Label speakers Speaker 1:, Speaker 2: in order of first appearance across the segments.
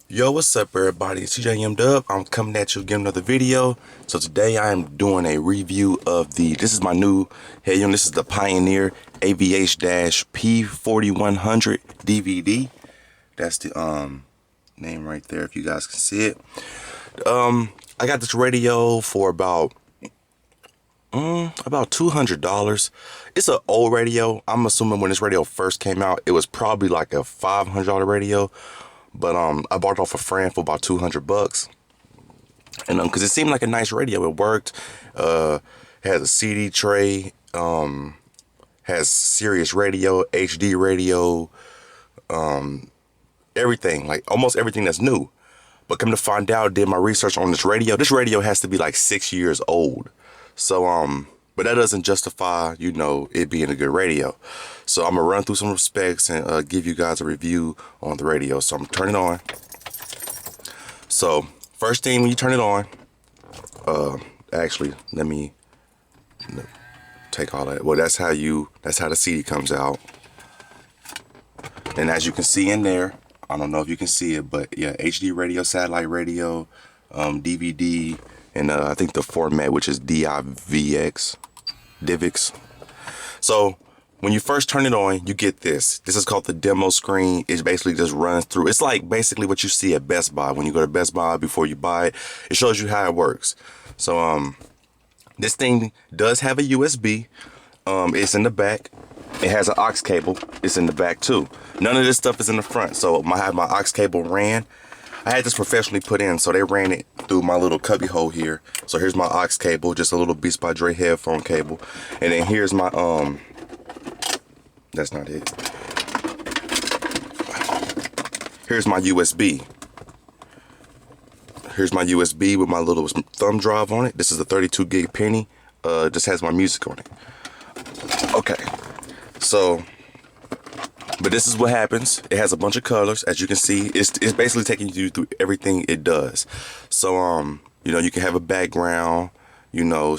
Speaker 1: Yo, what's up everybody? It's TJM Dub. I'm coming at you again with another video. So today I am doing a review of this is my new headphone. This is the Pioneer AVH-4100 DVD. That's the name right there if you guys can see it. I got this radio for about $200. It's an old radio. I'm assuming when this radio first came out, it was probably like a $500 radio. But I bought it off a friend for about $200, and because it seemed like a nice radio. It worked. Has a CD tray. Has Sirius radio, HD radio, everything, like almost everything that's new. But come to find out, did my research on this radio. This radio has to be like 6 years old. So but that doesn't justify, it being a good radio. So I'm gonna run through some specs and give you guys a review on the radio. So I'm gonna turn it on. So first thing when you turn it on, actually let me take all that. Well, that's how the CD comes out. And as you can see in there, I don't know if you can see it, but yeah, HD radio, satellite radio, DVD, and I think the format, which is DIVX. So when you first turn it on, you get this. This is called the demo screen. It basically just runs through. It's like basically what you see at Best Buy. When you go to Best Buy before you buy it, it shows you how it works. So this thing does have a USB. It's in the back. It has an aux cable. It's in the back too. None of this stuff is in the front. So I have my aux cable ran. I had this professionally put in, so they ran it through my little cubby hole here. So here's my aux cable, just a little Beats by Dre headphone cable. And then here's my, that's not it. Here's my USB. Here's my USB with my little thumb drive on it. This is a 32 gig penny. Just has my music on it. Okay, so, but this is what happens. It has a bunch of colors, as you can see. It's basically taking you through everything it does. So, you can have a background,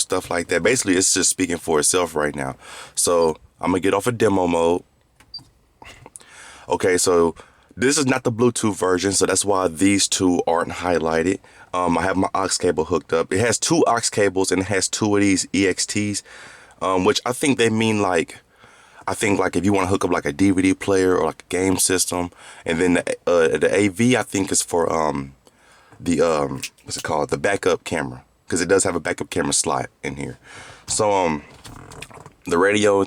Speaker 1: stuff like that. Basically, it's just speaking for itself right now. So, I'm gonna get off of demo mode. Okay, so this is not the Bluetooth version, so that's why these two aren't highlighted. I have my aux cable hooked up. It has two aux cables and it has two of these EXTs, which I think they mean like, if you want to hook up like a DVD player or like a game system. And then the AV, I think, is for what's it called, the backup camera, because it does have a backup camera slot in here. So the radio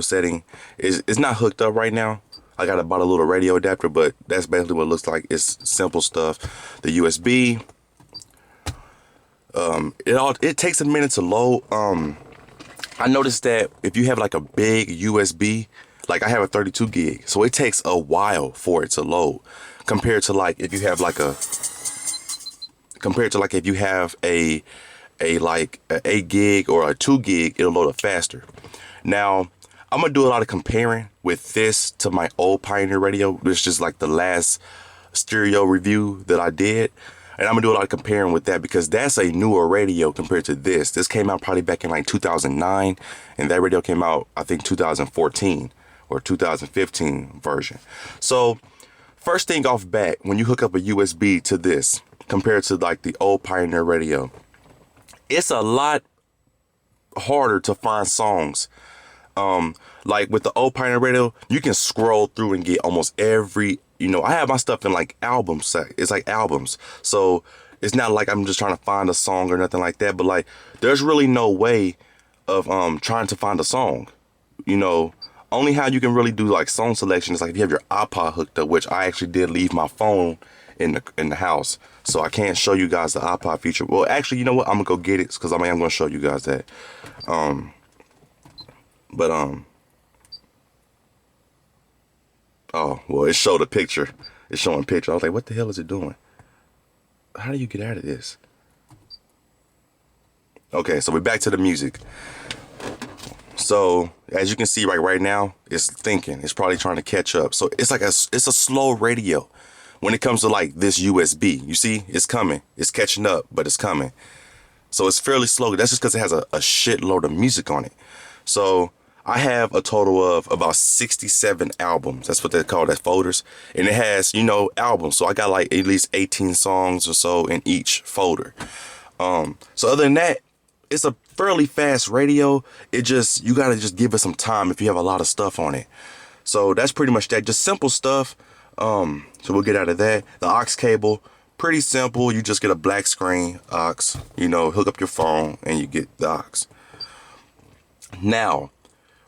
Speaker 1: setting is not hooked up right now. I got about a little radio adapter, but that's basically what it looks like. It's simple stuff. The USB, it takes a minute to load. I noticed that if you have like a big USB, like I have a 32 gig, so it takes a while for it to load compared to like if you have like a 8 gig or a 2 gig, it'll load up faster. Now, I'm gonna do a lot of comparing with this to my old Pioneer radio, which is like the last stereo review that I did. And I'm gonna do a lot of comparing with that because that's a newer radio compared to this. This came out probably back in like 2009, and that radio came out, I think, 2014 or 2015 version. So first thing off bat, when you hook up a USB to this compared to like the old Pioneer radio, it's a lot harder to find songs. Like with the old Pioneer radio, you can scroll through and get almost every, I have my stuff in like albums. It's like albums. So it's not like I'm just trying to find a song or nothing like that. But like, there's really no way of trying to find a song. Only how you can really do like song selection is like if you have your iPod hooked up, which I actually did leave my phone in the house. So I can't show you guys the iPod feature. Well, actually, you know what? I'm gonna go get it because I am gonna show you guys that. Oh, well, it showed a picture. It's showing a picture. I was like, what the hell is it doing? How do you get out of this? Okay, so we're back to the music. So as you can see right now, it's thinking. It's probably trying to catch up. So it's like it's a slow radio when it comes to like this USB. You see, it's coming. It's catching up, but it's coming. So it's fairly slow. That's just because it has a shitload of music on it. So I have a total of about 67 albums. That's what they call that, folders. And it has, you know, albums. So I got like at least 18 songs or so in each folder. So other than that, it's a fairly fast radio. It just, you gotta just give it some time if you have a lot of stuff on it. So that's pretty much that, just simple stuff. So we'll get out of that. The aux cable, pretty simple. You just get a black screen aux, you know, hook up your phone and you get the aux. Now,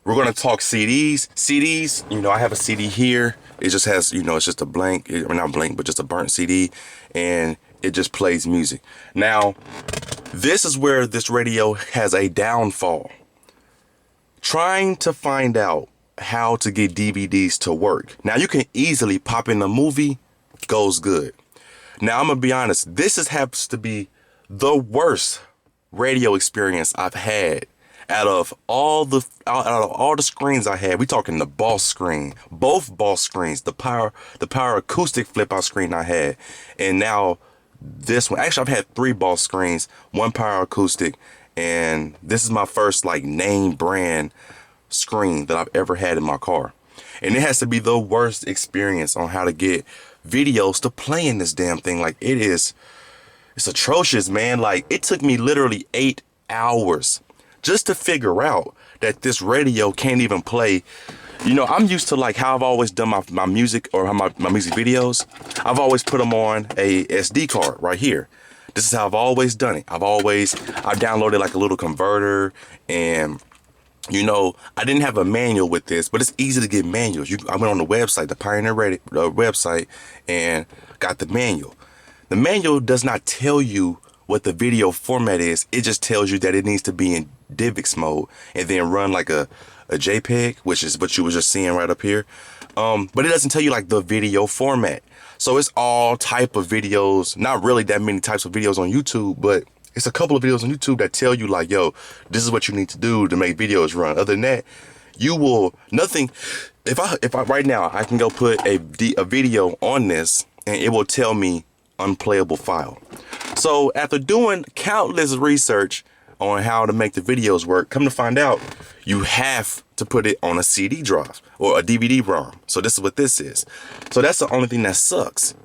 Speaker 1: we're gonna talk CDs. CDs, you know, I have a CD here. It just has, you know, it's just a blank, or not blank, but just a burnt CD, and it just plays music. Now, this is where this radio has a downfall. Trying to find out how to get DVDs to work. Now, you can easily pop in a movie, goes good. Now, I'm gonna be honest, happens to be the worst radio experience I've had out of all the screens I had. We talking the Boss screen, both Boss screens, the power acoustic flip out screen I had, and now this one. Actually, I've had 3 Boss screens, 1 power acoustic, and this is my first like name brand screen that I've ever had in my car. And it has to be the worst experience on how to get videos to play in this damn thing. Like, it's atrocious, man. Like, it took me literally 8 hours just to figure out that this radio can't even play. You know, I'm used to like how I've always done my music, or how my music videos. I've always put them on a SD card right here. This is how I've always done it. I downloaded like a little converter, and you know, I didn't have a manual with this, but it's easy to get manuals. I went on the website, the Pioneer Radio website, and got the manual. The manual does not tell you what the video format is. It just tells you that it needs to be in DivX mode and then run like a JPEG, which is what you were just seeing right up here. But it doesn't tell you like the video format. So it's all type of videos, not really that many types of videos on YouTube, but it's a couple of videos on YouTube that tell you like, yo, this is what you need to do to make videos run. Other than that, you will nothing. If I right now, I can go put a video on this and it will tell me unplayable file. So after doing countless research on how to make the videos work, come to find out, you have to put it on a CD drive or a DVD ROM. So this is what this is. So that's the only thing that sucks.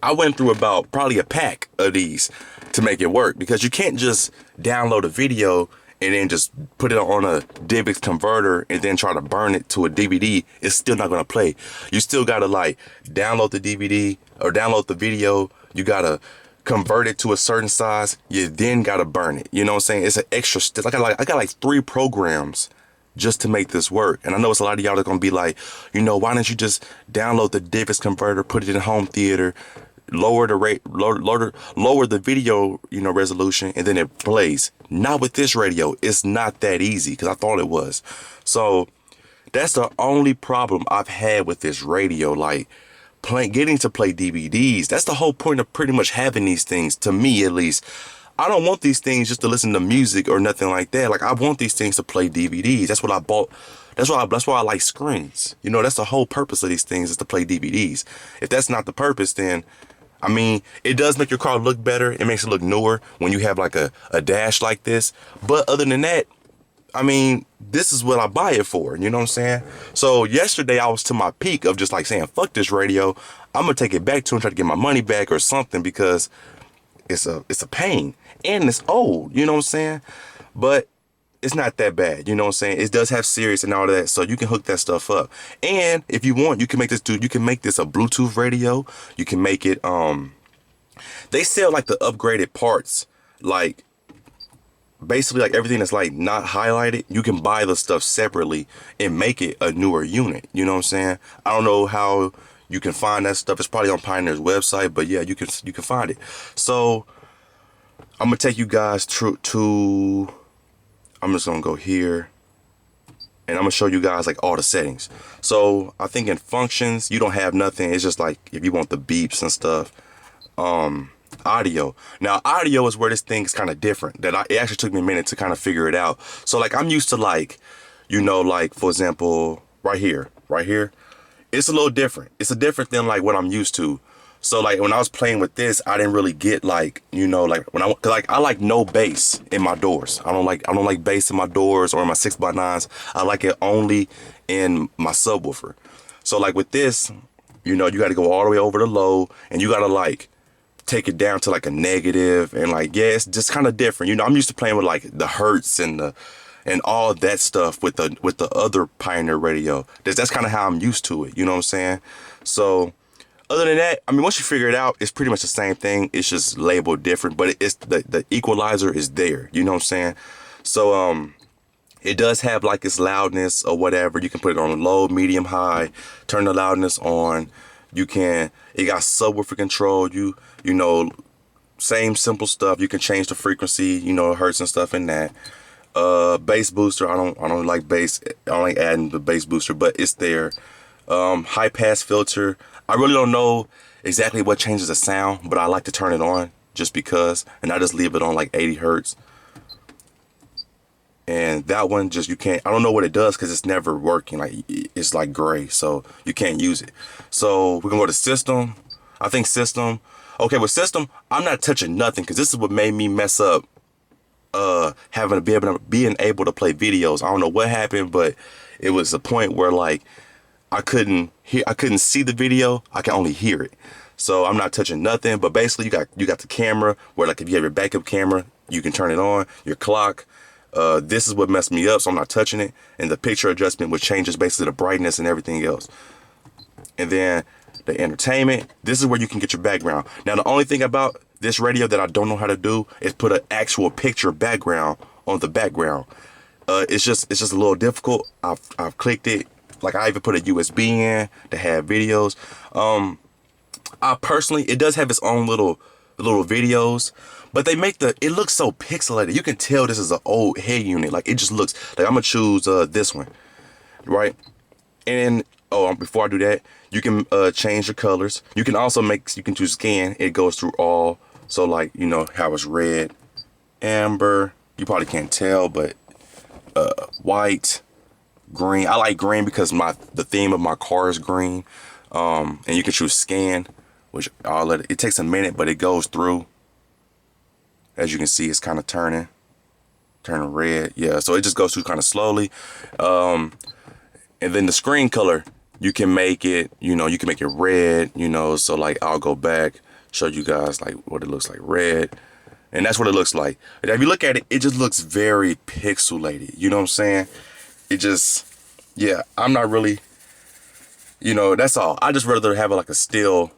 Speaker 1: I went through about probably a pack of these to make it work, because you can't just download a video and then just put it on a DivX converter and then try to burn it to a DVD. It's still not going to play. You still got to like download the DVD or download the video. You got to convert it to a certain size. You then got to burn it. You know what I'm saying? It's an extra step. I got like 3 programs just to make this work. And I know it's a lot of y'all that are going to be like, you know, why don't you just download the DivX converter, put it in home theater, lower the rate, lower the video, you know, resolution, and then it plays. Not with this radio. It's not that easy, because I thought it was. So that's the only problem I've had with this radio. Like, getting to play DVDs. That's the whole point of pretty much having these things, to me at least. I don't want these things just to listen to music or nothing like that. Like, I want these things to play DVDs. That's what I bought. That's why I like screens. You know, that's the whole purpose of these things, is to play DVDs. If that's not the purpose, then I mean, it does make your car look better. It makes it look newer when you have like a dash like this. But other than that, I mean, this is what I buy it for. You know what I'm saying? So yesterday I was to my peak of just like saying, fuck this radio. I'm going to take it back to him, try to get my money back or something, because it's a pain and it's old. You know what I'm saying? But it's not that bad. You know what I'm saying? It does have Sirius and all that, so you can hook that stuff up. And if you want, you can make this a Bluetooth radio. You can make it, they sell like the upgraded parts, like basically like everything that's like not highlighted. You can buy the stuff separately and make it a newer unit. You know what I'm saying? I don't know how you can find that stuff. It's probably on Pioneer's website, but yeah, you can find it. So I'm gonna take you guys to I'm just gonna go here and I'm gonna show you guys like all the settings. So I think in functions, you don't have nothing. It's just like if you want the beeps and stuff. Audio. Now audio is where this thing is kind of different. It actually took me a minute to kind of figure it out. So like I'm used to like, you know, like for example, right here, it's a little different. It's a different than like what I'm used to. So like when I was playing with this, I didn't really get like, you know, like when cause like I like no bass in my doors. I don't like bass in my doors or in my 6x9s. I like it only in my subwoofer. So like with this, you know, you got to go all the way over to low, and you got to like take it down to like a negative, and like, yeah, it's just kind of different. You know, I'm used to playing with like the hertz and all that stuff with the other Pioneer radio. That's kind of how I'm used to it. You know what I'm saying? So other than that, I mean, once you figure it out, it's pretty much the same thing. It's just labeled different, but it's the equalizer is there. You know what I'm saying? So it does have like its loudness or whatever. You can put it on low, medium, high, turn the loudness on. It got subwoofer control. You know, same simple stuff. You can change the frequency, you know, hertz and stuff in that. Bass booster, I don't like bass. I don't like adding the bass booster, but it's there. High pass filter. I really don't know exactly what changes the sound, but I like to turn it on just because, and I just leave it on like 80 hertz. And that one just, you can't, I don't know what it does because it's never working. Like it's like gray, so you can't use it. So we're gonna go to system. I think system. Okay, with system, I'm not touching nothing because this is what made me mess up having to being able to play videos. I don't know what happened, but it was a point where like I couldn't see the video. I can only hear it. So I'm not touching nothing, but basically you got the camera where like if you have your backup camera, you can turn it on, your clock. This is what messed me up, so I'm not touching it. And the picture adjustment, which changes basically the brightness and everything else. And then the entertainment, this is where you can get your background. Now, the only thing about this radio that I don't know how to do is put an actual picture background on the background. It's just a little difficult. I've clicked it. Like I even put a USB in to have videos. I personally, it does have its own little videos, but they make it look so pixelated. You can tell this is an old head unit. Like it just looks like I'm gonna choose this one, right? And before I do that, you can change your colors. You can also you can choose scan. It goes through all. So like, you know how it's red, amber. You probably can't tell, but white, green. I like green because the theme of my car is green. And you can choose scan, which it takes a minute, but it goes through. As you can see, it's kind of turning red. Yeah, so it just goes through kind of slowly. And then the screen color, you can make it, you know, you can make it red, you know, so like I'll go back, show you guys like what it looks like red. And that's what it looks like. And if you look at it, it just looks very pixelated. You know what I'm saying? It just, yeah, I'm not really, you know, that's all. I just rather have like a still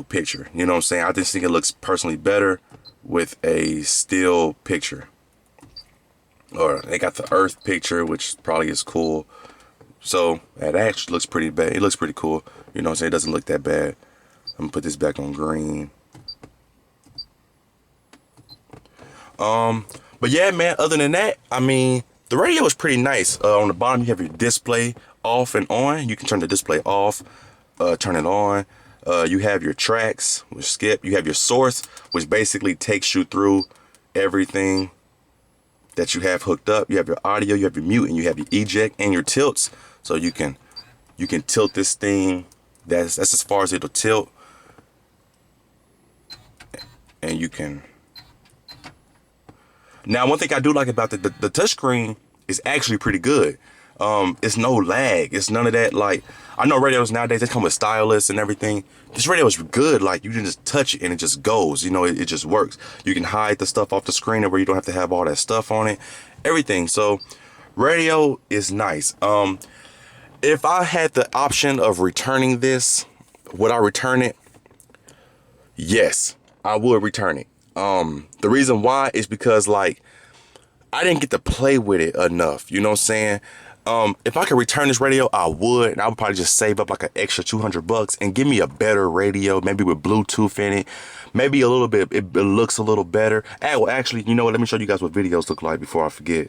Speaker 1: picture. You know what I'm saying? I just think it looks personally better with a still picture. Or they got the Earth picture, which probably is cool. So that actually looks pretty bad. It looks pretty cool. You know what I'm saying? It doesn't look that bad. I'm gonna put this back on green. But yeah, man, other than that, I mean, the radio is pretty nice. On the bottom, you have your display off and on. You can turn the display off, turn it on. You have your tracks, which skip. You have your source, which basically takes you through everything that you have hooked up. You have your audio, you have your mute, and you have your eject and your tilts. So you can tilt this thing. That's as far as it'll tilt. And you can. Now, one thing I do like about the touchscreen is actually pretty good. It's no lag. It's none of that. Like, I know radios nowadays, they come with stylus and everything. This radio is good. Like, you can just touch it and it just goes. You know, it just works. You can hide the stuff off the screen where you don't have to have all that stuff on it. Everything. So, radio is nice. If I had the option of returning this, would I return it? Yes, I would return it. The reason why is because, like, I didn't get to play with it enough. You know what I'm saying? If I could return this radio, I would, and I would probably just save up like an extra $200 and give me a better radio, maybe with Bluetooth in it, maybe a little bit. It looks a little better. Well, actually, you know what? Let me show you guys what videos look like before I forget.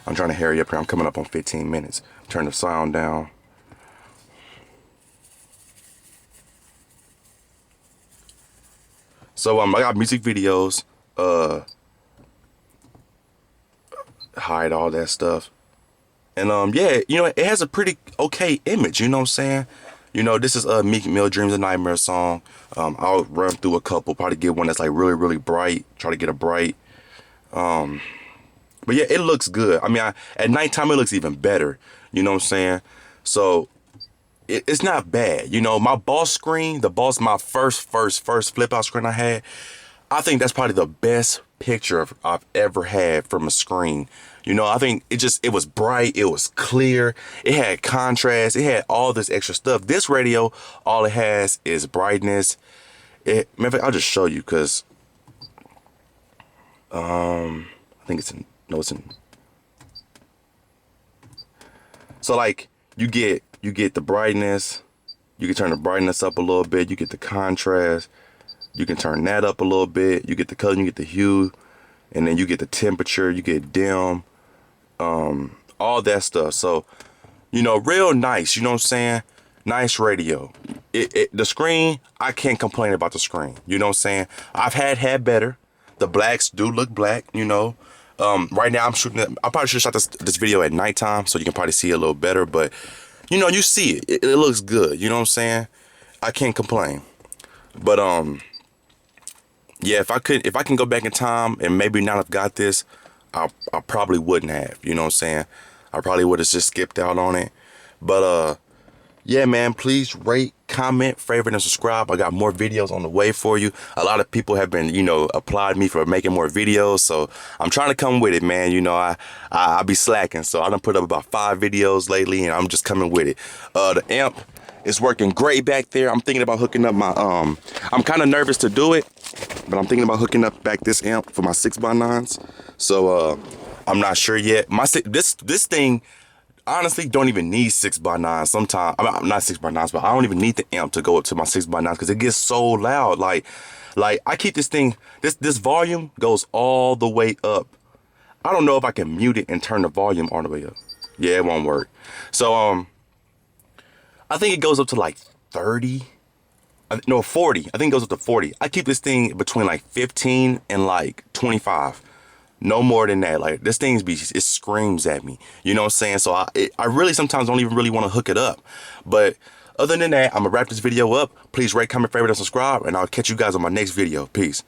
Speaker 1: I'm trying to hurry up here. I'm coming up on 15 minutes. Turn the sound down. So I got music videos. Hide all that stuff. And yeah, you know, it has a pretty okay image, you know what I'm saying? You know, this is Meek Mill Dreams and Nightmare song. I'll run through a couple, probably get one that's like really, really bright. Try to get a bright. But yeah, it looks good. I mean, at nighttime it looks even better. You know what I'm saying? So it's not bad. You know, my boss screen, my first flip out screen I had, I think that's probably the best picture I've ever had from a screen. You know, I think it was bright, it was clear, it had contrast, it had all this extra stuff. This radio, all it has is brightness. Matter of fact, I'll just show you because I think it's in, no, it's in. So like you get the brightness, you can turn the brightness up a little bit, you get the contrast, you can turn that up a little bit, you get the color, you get the hue, and then you get the temperature, you get dim, all that stuff. So, you know, real nice, you know what I'm saying? Nice radio. The screen, I can't complain about the screen. You know what I'm saying? I've had better. The blacks do look black, you know. Right now I'm shooting it. I probably should have shot this video at nighttime so you can probably see it a little better, but you know, you see it. It looks good, you know what I'm saying? I can't complain. But yeah, if I can go back in time and maybe not have got this, I probably wouldn't have, you know what I'm saying? I probably would have just skipped out on it. But yeah, man, please rate, comment, favorite, and subscribe. I got more videos on the way for you. A lot of people have been, you know, applaud me for making more videos, so I'm trying to come with it, man. You know, I be slacking, so I done put up about 5 videos lately, and I'm just coming with it. The amp is working great back there. I'm thinking about hooking up my, I'm kind of nervous to do it, but I'm thinking about hooking up back this amp for my 6x9s. So, I'm not sure yet. This thing honestly don't even need 6x9 sometimes. I mean, not 6x9s, but I don't even need the amp to go up to my 6x9s because it gets so loud. Like I keep this thing, this volume goes all the way up. I don't know if I can mute it and turn the volume all the way up. Yeah, it won't work. So I think it goes up to like 30. No, 40. I think it goes up to 40. I keep this thing between like 15 and like 25. No more than that. Like this thing it screams at me. You know what I'm saying? So I really sometimes don't even really want to hook it up. But other than that, I'm gonna wrap this video up. Please rate, comment, favorite, and subscribe, and I'll catch you guys on my next video. Peace.